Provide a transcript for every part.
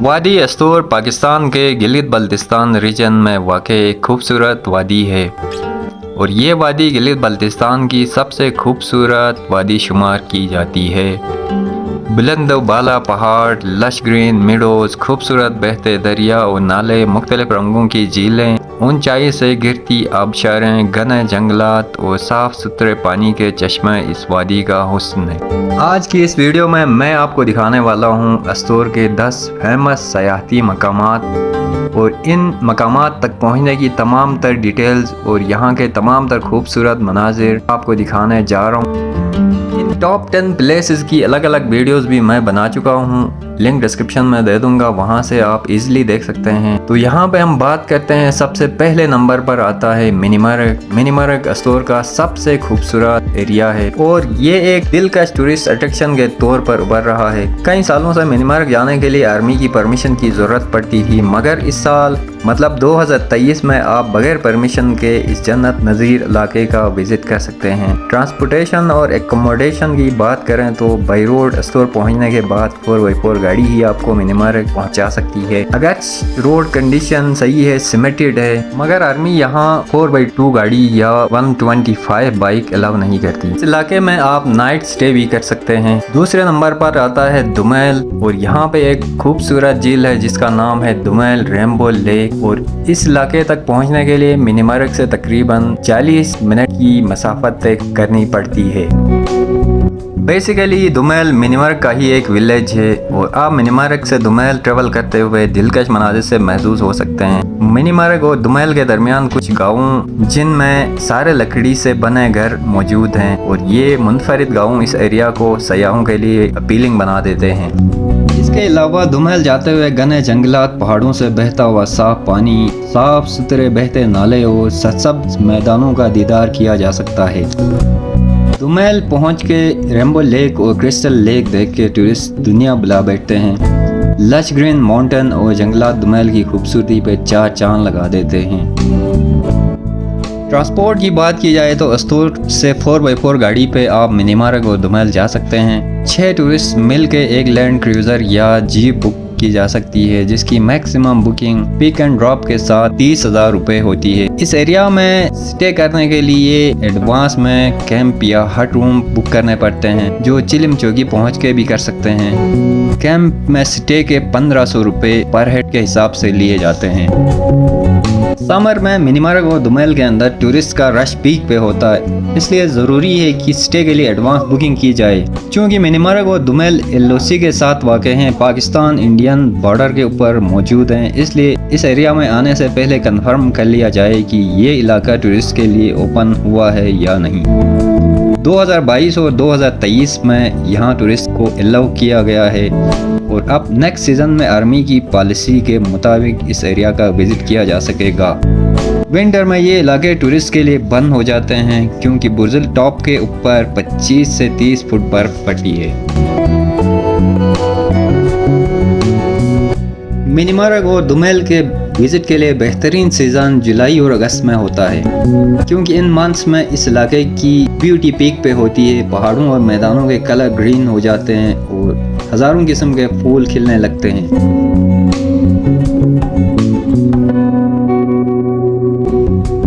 वादी अस्तूर पाकिस्तान के गिलित बल्तिस्तान रीजन में वाक़ एक खूबसूरत वादी है और ये वादी गिलित बल्तिस्तान की सबसे खूबसूरत वादी शुमार की जाती है। बुलंद बाला पहाड़, लश ग्रीन मिडोज़, खूबसूरत बहते दरिया और नाले, मुख्तलिफ रंगों की झीलें, ऊंचाई से गिरती आबशारें, घने जंगलात और साफ़ सुथरे पानी के चश्मे इस वादी का हुस्न है। आज की इस वीडियो में मैं आपको दिखाने वाला हूँ अस्तूर के 10 फेमस सयाहती मकामात और इन मकामात तक पहुँचने की तमाम तर डिटेल्स और यहाँ के तमाम तर खूबसूरत मनाजिर आपको दिखाने जा रहा हूँ। इन टॉप 10 प्लेसेस की अलग अलग वीडियोस भी मैं बना चुका हूँ, लिंक डिस्क्रिप्शन में दे दूंगा, वहाँ से आप इजीली देख सकते हैं। तो यहाँ पे हम बात करते हैं, सबसे पहले नंबर पर आता है मिनीमरग। मिनीमरग अस्तूर का सबसे खूबसूरत एरिया है और ये एक दिलकश टूरिस्ट अट्रैक्शन के तौर पर उभर रहा है। कई सालों से मिनीमरग जाने के लिए आर्मी की परमिशन की ज़रूरत पड़ती थी, मगर इस साल मतलब 2023 में आप बगैर परमिशन के इस जन्नत नज़ीर इलाके का विजिट कर सकते हैं। ट्रांसपोर्टेशन और एकोमोडेशन की बात करें तो बाई रोड अस्तूर पहुंचने के बाद 4x4 गाड़ी ही आपको मिनीमरग पहुंचा सकती है। अगर रोड कंडीशन सही है, सिमेटेड है, मगर आर्मी यहाँ 4x2 गाड़ी या 125 बाइक अलाउ नहीं करती। इस इलाके में आप नाइट स्टे भी कर सकते हैं। दूसरे नंबर पर आता है दुमैल और यहाँ पे एक खूबसूरत झील है जिसका नाम है दुमैल रेनबो लेक और इस इलाके तक पहुंचने के लिए मिनीमरग से तकरीबन 40 मिनट की मसाफत तय करनी पड़ती है। बेसिकली दुमैल मिनीमरग का ही एक विलेज है और आप मिनीमरग से दुमैल ट्रेवल करते हुए दिलकश मनाजिर से महसूस हो सकते हैं। मिनीमरग और दुमैल के दरमियान कुछ गाँव जिनमें सारे लकड़ी से बने घर मौजूद हैं और ये मुनफरिद गाँव इस एरिया को सयाहों के लिए अपीलिंग बना देते हैं। इसके अलावा दुमैल जाते हुए घने जंगलात, पहाड़ों से बहता हुआ साफ पानी, साफ सुथरे बहते नाले और सब्ज मैदानों का दीदार किया जा सकता है। दुमैल पहुंच के रेनबो लेक और क्रिस्टल लेक देख के टूरिस्ट दुनिया बुला बैठते हैं। लश ग्रीन माउंटेन और जंगलात दुमैल की खूबसूरती पे चार चांद लगा देते हैं। ट्रांसपोर्ट की बात की जाए तो अस्तूर से 4x4 गाड़ी पे आप मिनीमरग और दुमैल जा सकते हैं। 6 टूरिस्ट मिल के एक लैंड क्रूजर या जीप बुक की जा सकती है जिसकी maximum booking pick and drop के साथ 30,000 रुपये होती है। इस एरिया में स्टे करने के लिए एडवांस में कैंप या हट रूम बुक करने पड़ते हैं जो चिलिम चौकी पहुंच के भी कर सकते हैं। कैंप में स्टे के 1500 रुपये पर हेड के हिसाब से लिए जाते हैं। समर में मिनीमरग और दुमैल के अंदर टूरिस्ट का रश पीक पे होता है, इसलिए ज़रूरी है कि स्टे के लिए एडवांस बुकिंग की जाए। क्योंकि मिनीमरग और दुमैल LOC के साथ वाक़े हैं, पाकिस्तान इंडियन बॉर्डर के ऊपर मौजूद हैं, इसलिए इस एरिया में आने से पहले कंफर्म कर लिया जाए कि ये इलाका टूरिस्ट के लिए ओपन हुआ है या नहीं। 2022 और 2023 में यहाँ टूरिस्ट को अलाउ किया गया है और अब नेक्स्ट सीज़न में आर्मी की पॉलिसी के मुताबिक इस एरिया का विजिट किया जा सकेगा। विंटर में ये इलाके टूरिस्ट के लिए बंद हो जाते हैं क्योंकि बुर्जुल टॉप के ऊपर 25 से 30 फुट बर्फ पड़ती है। मिनीमरग और दुमैल के विजिट के लिए बेहतरीन सीज़न जुलाई और अगस्त में होता है क्योंकि इन मंथ्स में इस इलाके की ब्यूटी पीक पे होती है। पहाड़ों और मैदानों के कलर ग्रीन हो जाते हैं और हज़ारों किस्म के फूल खिलने लगते हैं।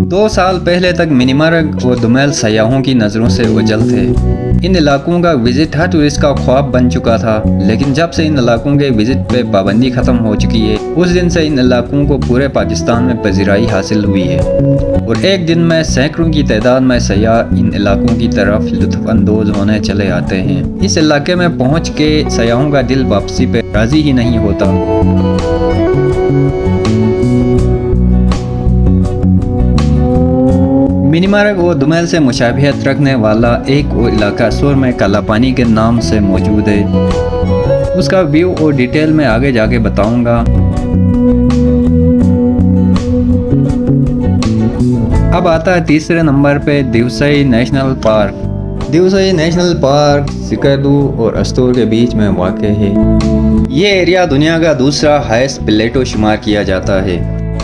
2 साल पहले तक मिनीमरग और दुमैल सयाहों की नज़रों से ओझल थे। इन इलाकों का विजिट हर टूरिस्ट का ख्वाब बन चुका था, लेकिन जब से इन इलाकों के विजिट पे पाबंदी ख़त्म हो चुकी है उस दिन से इन इलाकों को पूरे पाकिस्तान में पजीराई हासिल हुई है और एक दिन में सैकड़ों की तादाद में सयाह इन इलाकों की तरफ लुत्फ़अंदोज़ होने चले आते हैं। इस इलाके में पहुँच के सयाहों का दिल वापसी पे राज़ी ही नहीं होता। मिनीमरग और दुमैल से मुशाबिहत रखने वाला एक और इलाका अस्तूर में काला पानी के नाम से मौजूद है। उसका व्यू और डिटेल में आगे जाके बताऊंगा। अब आता है तीसरे नंबर पे दिवसई national park. दिवसई national park Skardu और अस्तूर के बीच में वाक़ है। ये एरिया दुनिया का दूसरा हाईएस्ट प्लेटो शुमार किया जाता है।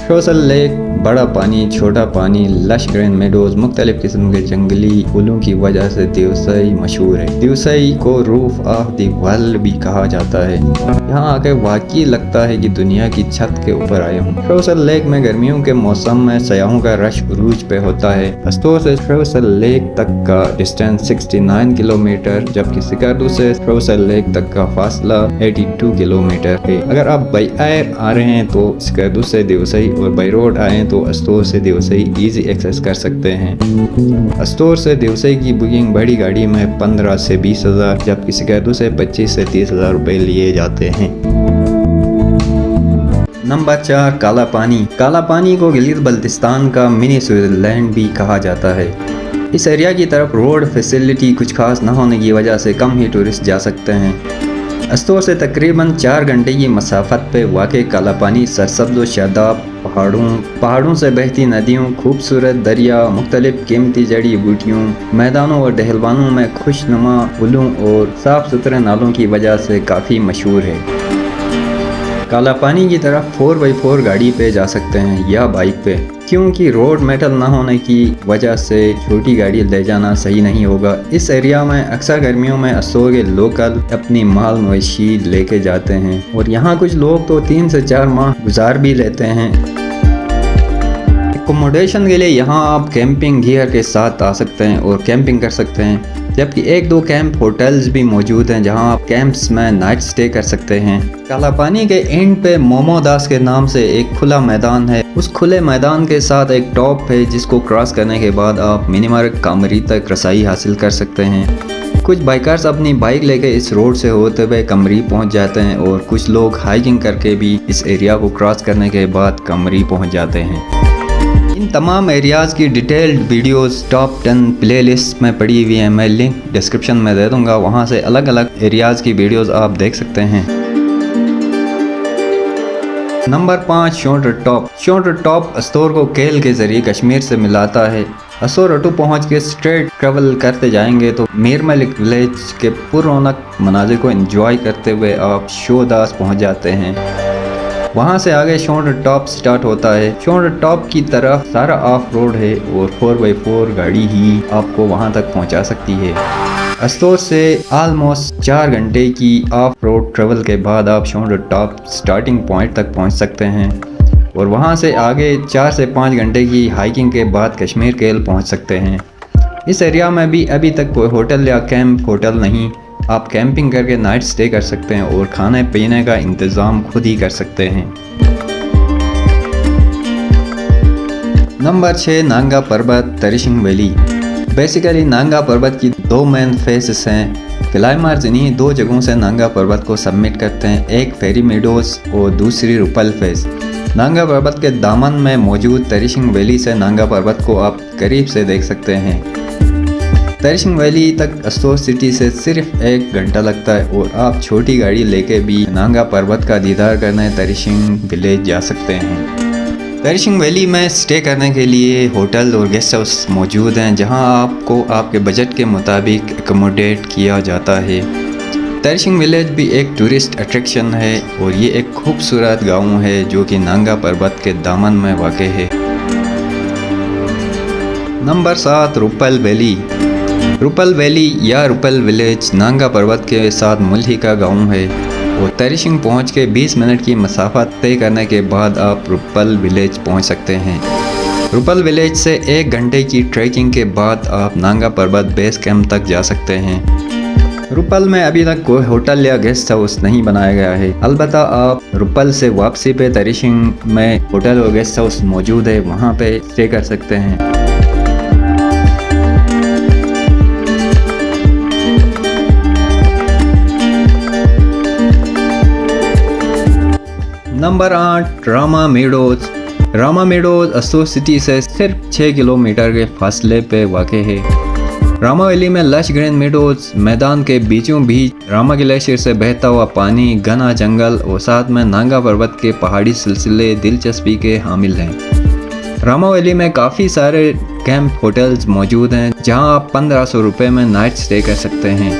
शोसल लेक बड़ा पानी, छोटा पानी, लश ग्रीन मेडोज, मुख्तलिफ किस्म के जंगली फूलों की वजह से दिवसई मशहूर है। दिवसई को रूफ ऑफ द वर्ल्ड भी कहा जाता है। यहाँ आकर वाकई लगता है कि दुनिया की छत के ऊपर आए हूँ। श्रोसल लेक में गर्मियों के मौसम में सयाहों का रश उरूज पे होता है। अस्तोर से श्रोसल लेक तक का डिस्टेंस 69 किलोमीटर, जबकि सिकार्दू से श्रोसल लेक तक का फासला 82 किलोमीटर है। अगर आप बाई एयर आ रहे हैं तो सिकार्दू से दिवसई और बाई रोड आए तो अस्तोर से दिवसई इजी एक्सेस कर सकते हैं। अस्तोर से दिवसई की बुकिंग बड़ी गाड़ी में 15 से 20 हज़ार, जबकि सिकार्दू से 25 से 30 हज़ार रुपए लिए जाते हैं। नंबर 4, काला पानी। काला पानी को गिलित बल्तिस्तान का मिनी स्विट्जरलैंड भी कहा जाता है। इस एरिया की तरफ रोड फैसिलिटी कुछ खास न होने की वजह से कम ही टूरिस्ट जा सकते हैं। अस्तोर से तकरीबन 4 घंटे की मसाफत पे वाक़ काला पानी सरसब्ज़ व शादाब पहाड़ों से बहती नदियों, खूबसूरत दरिया, मुख्तलिफ कीमती जड़ी बूटियों, मैदानों और डहलवानों में खुशनुमा फूलों और साफ़ सुथरे नालों की वजह से काफ़ी मशहूर है। काला पानी की तरफ 4x4 गाड़ी पे जा सकते हैं या बाइक पे, क्योंकि रोड मेटल ना होने की वजह से छोटी गाड़ी ले जाना सही नहीं होगा। इस एरिया में अक्सर गर्मियों में अस्तोर के लोकल अपनी माल मवेशी लेके जाते हैं और यहाँ कुछ लोग तो 3 से 4 माह गुजार भी लेते हैं। एकोमोडेशन के लिए यहाँ आप कैंपिंग गियर के साथ आ सकते हैं और कैंपिंग कर सकते हैं, जबकि 1-2 कैंप होटल्स भी मौजूद हैं जहाँ आप कैंप्स में नाइट स्टे कर सकते हैं। काला पानी के एंड पे मोमो दास के नाम से एक खुला मैदान है। उस खुले मैदान के साथ एक टॉप है जिसको क्रॉस करने के बाद आप मिनीमार्ग कामरी तक रसाई हासिल कर सकते हैं। कुछ बाइकर्स अपनी बाइक लेकर इस रोड से होते हुए कमरी पहुंच जाते हैं और कुछ लोग हाइकिंग करके भी इस एरिया को क्रॉस करने के बाद कमरी पहुंच जाते हैं। इन तमाम एरियाज़ की डिटेल्ड वीडियोस टॉप 10 प्लेलिस्ट में पड़ी हुई हैं। मैं लिंक डिस्क्रिप्शन में दे दूंगा, वहां से अलग अलग एरियाज़ की वीडियोस आप देख सकते हैं। Number 5, shoulder top. Shoulder top Astore को केल के ज़रिए कश्मीर से मिलाता है। अस्तोर अटू पहुँच के स्ट्रेट ट्रेवल करते जाएंगे तो मीर मलिक विलेज के पुरौनक मनाजिर को एंजॉय करते हुए आप शोदास पहुँच जाते हैं। वहाँ से आगे शोल्डर टॉप स्टार्ट होता है। शोल्डर टॉप की तरफ सारा ऑफ रोड है और 4x4 गाड़ी ही आपको वहाँ तक पहुँचा सकती है। अस्तोर से आलमोस्ट 4 घंटे की ऑफ रोड ट्रेवल के बाद आप शोल्डर टॉप स्टार्टिंग पॉइंट तक पहुँच सकते हैं और वहाँ से आगे 4 से 5 घंटे की हाइकिंग के बाद कश्मीर केल पहुँच सकते हैं। इस एरिया में भी अभी तक कोई होटल या कैंप होटल नहीं, आप कैंपिंग करके नाइट स्टे कर सकते हैं और खाने पीने का इंतज़ाम खुद ही कर सकते हैं। नंबर 6, नांगा पर्वत तरिशिंग वैली। बेसिकली नांगा पर्वत की 2 मेन फेसेस हैं। क्लाइमर्स इन्हीं 2 जगहों से नांगा पर्वत को सबमिट करते हैं, एक फेरी मेडोज और दूसरी रुपल फेस। नांगा पर्वत के दामन में मौजूद तरिशिंग वैली से नांगा पर्वत को आप करीब से देख सकते हैं। तरिशिंग वैली तक अस्तोर सिटी से सिर्फ 1 घंटा लगता है और आप छोटी गाड़ी लेके भी नांगा पर्वत का दीदार करने तरिशिंग विलेज जा सकते हैं। तरिशिंग वैली में स्टे करने के लिए होटल और गेस्ट हाउस मौजूद हैं जहां आपको आपके बजट के मुताबिक एकोमोडेट किया जाता है। तरिशिंग विलेज भी एक टूरिस्ट अट्रैक्शन है और ये एक खूबसूरत गाँव है जो कि नांगा पर्वत के दामन में वाक़ है। Number 7, Rupal valley. Rupal valley या रुपल विलेज नांगा पर्वत के साथ मुल्हिका गाँव है और तरिशिंग पहुँच के 20 मिनट की मसाफत तय करने के बाद आप रुपल विलेज पहुँच सकते हैं। रुपल विलेज से 1 घंटे की ट्रैकिंग के बाद आप नांगा पर्वत बेस कैंप तक जा सकते हैं। रुपल में अभी तक कोई होटल या गेस्ट हाउस नहीं बनाया गया है, अलबत्ता आप रुपल से वापसी पे तरिशिंग में होटल और गेस्ट हाउस मौजूद है, वहाँ पे स्टे कर सकते हैं। Number 8, Rama meadows. Rama meadows Astore city से सिर्फ 6 किलोमीटर के फासले पे वाक़ है। रामा वैली में लश ग्रीन मेडोज मैदान के बीचों बीच रामा ग्लेशियर से बहता हुआ पानी, घना जंगल और साथ में नांगा पर्वत के पहाड़ी सिलसिले दिलचस्पी के हामिल हैं। रामा वैली में काफ़ी सारे कैंप होटल्स मौजूद हैं जहां आप 1500 रुपये में नाइट स्टे कर सकते हैं।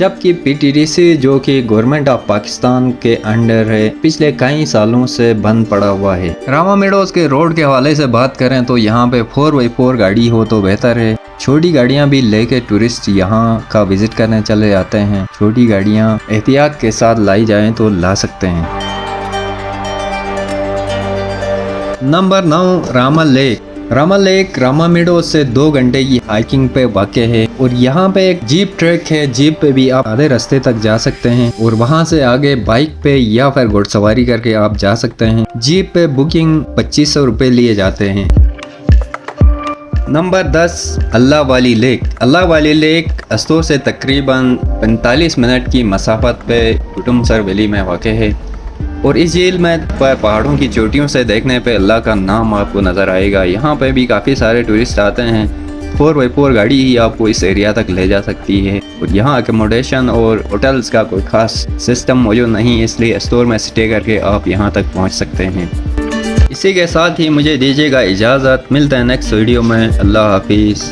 जबकि PTDC जो कि गवर्नमेंट ऑफ पाकिस्तान के अंडर है, पिछले कई सालों से बंद पड़ा हुआ है। रामा मेडोज के रोड के हवाले से बात करें तो यहाँ पे 4x4 गाड़ी हो तो बेहतर है। छोटी गाड़ियाँ भी लेके टूरिस्ट यहाँ का विजिट करने चले जाते हैं। छोटी गाड़ियाँ एहतियात के साथ लाई जाएं तो ला सकते हैं। Number 9, Rama lake. Rama lake Rama meadows से 2 घंटे की हाइकिंग पे वाक़ है और यहाँ पे एक जीप ट्रैक है। जीप पे भी आप आधे रास्ते तक जा सकते हैं और वहाँ से आगे बाइक पे या फिर घुड़सवारी करके आप जा सकते हैं। जीप पे बुकिंग 2500 रुपये लिए जाते हैं। नंबर 10, अल्लाह वाली लेक। अल्लाह वाली लेक अस्तोर से तकरीबन 45 मिनट की मसाफत पे कुटुमसर वैली में वाक़ है और इस झील में पहाड़ों की चोटियों से देखने पे अल्लाह का नाम आपको नज़र आएगा। यहाँ पे भी काफ़ी सारे टूरिस्ट आते हैं। 4x4 गाड़ी ही आपको इस एरिया तक ले जा सकती है और यहाँ अकोमोडेशन और होटल्स का कोई ख़ास सिस्टम मौजूद नहीं, इसलिए स्टोर में स्टे करके आप यहाँ तक पहुँच सकते हैं। इसी के साथ ही मुझे दीजिएगा इजाज़त। मिलते हैं नेक्स्ट वीडियो में। अल्लाह हाफिज़।